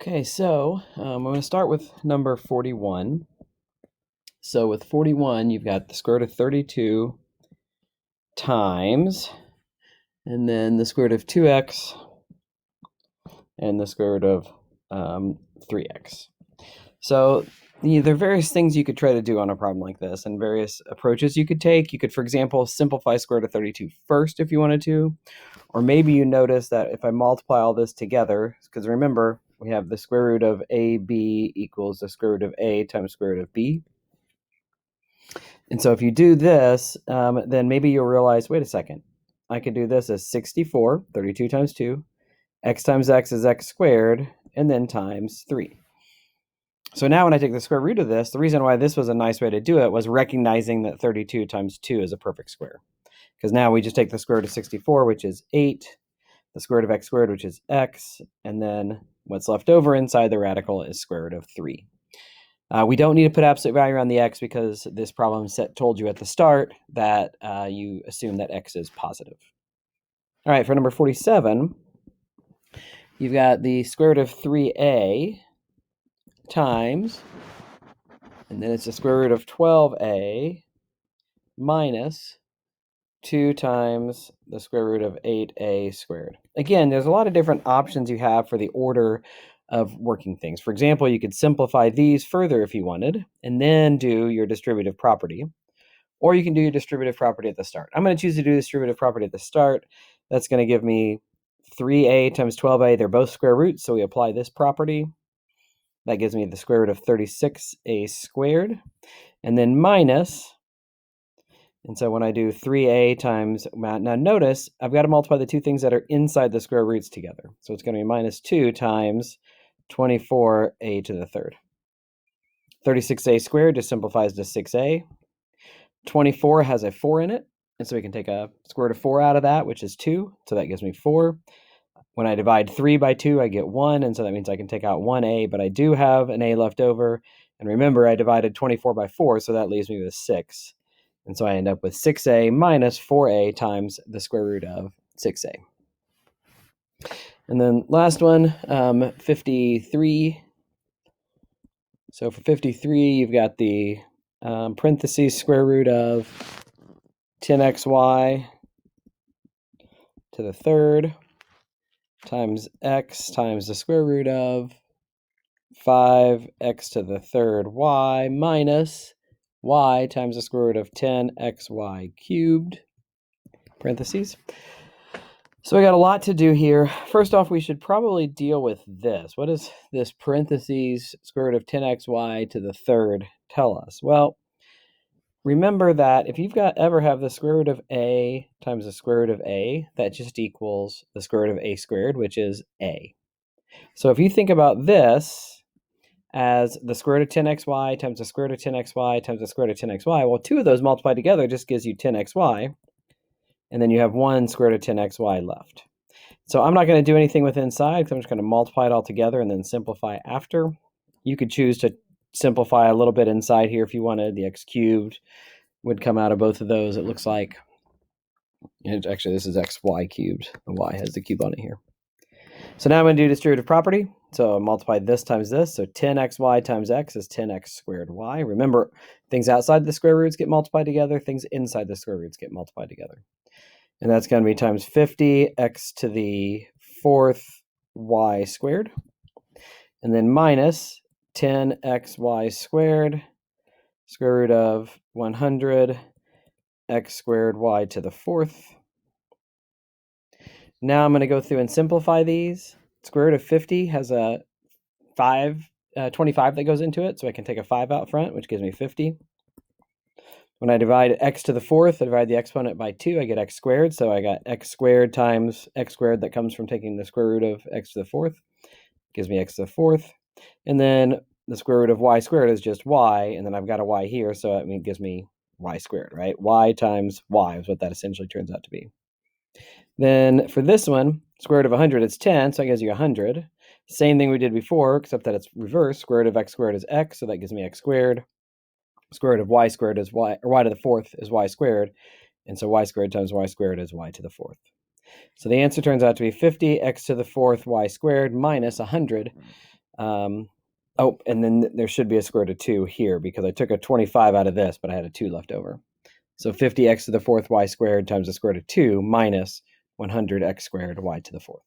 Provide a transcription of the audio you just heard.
Okay, so I'm going to start with number 41. So with 41, you've got the square root of 32 times, and then the square root of 2x, and the square root of 3x. So there are various things you could try to do on a problem like this, and various approaches you could take. You could, for example, simplify square root of 32 first if you wanted to, or maybe you notice that if I multiply all this together, because remember, we have the square root of ab equals the square root of a times square root of b. And so if you do this, then maybe you'll realize, wait a second, I could do this as 64, 32 times 2, x times x is x squared, and then times 3. So now when I take the square root of this, the reason why this was a nice way to do it was recognizing that 32 times 2 is a perfect square. Because now we just take the square root of 64, which is 8, the square root of x squared, which is x, and then what's left over inside the radical is square root of 3. We don't need to put absolute value on the x because this problem set told you at the start that you assume that x is positive. All right, for number 47, you've got the square root of 3a times, and then it's the square root of 12a minus 2 times the square root of 8a squared. Again, there's a lot of different options you have for the order of working things. For example, you could simplify these further if you wanted, and then do your distributive property. Or you can do your distributive property at the start. I'm going to choose to do distributive property at the start. That's going to give me 3a times 12a. They're both square roots, so we apply this property. That gives me the square root of 36a squared. And then minus, and so when I do 3a times, now notice, I've got to multiply the two things that are inside the square roots together. So it's going to be minus 2 times 24a to the third. 36a squared just simplifies to 6a. 24 has a 4 in it, and so we can take a square root of 4 out of that, which is 2, so that gives me 4. When I divide 3 by 2, I get 1, and so that means I can take out 1a, but I do have an a left over. And remember, I divided 24 by 4, so that leaves me with 6. And so I end up with 6a minus 4a times the square root of 6a. And then last one, 53. So for 53, you've got the parentheses square root of 10xy to the third times x times the square root of 5x to the third y minus y times the square root of 10xy cubed, parentheses. So we got a lot to do here. First off, we should probably deal with this. What does this parentheses square root of 10xy to the third tell us? Well, remember that if you've ever have the square root of a times the square root of a, that just equals the square root of a squared, which is a. So if you think about this as the square root of 10xy times the square root of 10xy times the square root of 10xy, well, two of those multiplied together just gives you 10xy, and then you have one square root of 10xy left. So I'm not going to do anything with inside because I'm just going to multiply it all together and then simplify after. You could choose to simplify a little bit inside here if you wanted. The x cubed would come out of both of those, it looks like. And actually, this is xy cubed. The y has the cube on it here. So now I'm going to do distributive property. So I'll multiply this times this. So 10xy times x is 10x squared y. Remember, things outside the square roots get multiplied together. Things inside the square roots get multiplied together. And that's going to be times 50x to the fourth y squared. And then minus 10xy squared, square root of 100 x squared y to the fourth. Now I'm going to go through and simplify these. Square root of 50 has a 25 that goes into it, so I can take a 5 out front, which gives me 50. When I divide x to the fourth, I divide the exponent by 2, I get x squared, so I got x squared times x squared that comes from taking the square root of x to the fourth. Gives me x to the fourth. And then the square root of y squared is just y, and then I've got a y here, so it gives me y squared, right? Y times y is what that essentially turns out to be. Then for this one, square root of 100 is 10, so that gives you 100. Same thing we did before, except that it's reversed. Square root of x squared is x, so that gives me x squared. Square root of y squared is y, or y to the fourth is y squared, and so y squared times y squared is y to the fourth. So the answer turns out to be 50 x to the fourth y squared minus 100 Oh, and then there should be a square root of 2 here because I took a 25 out of this, but I had a 2 left over. So 50x to the fourth y squared times the square root of 2 minus 100x squared y to the fourth.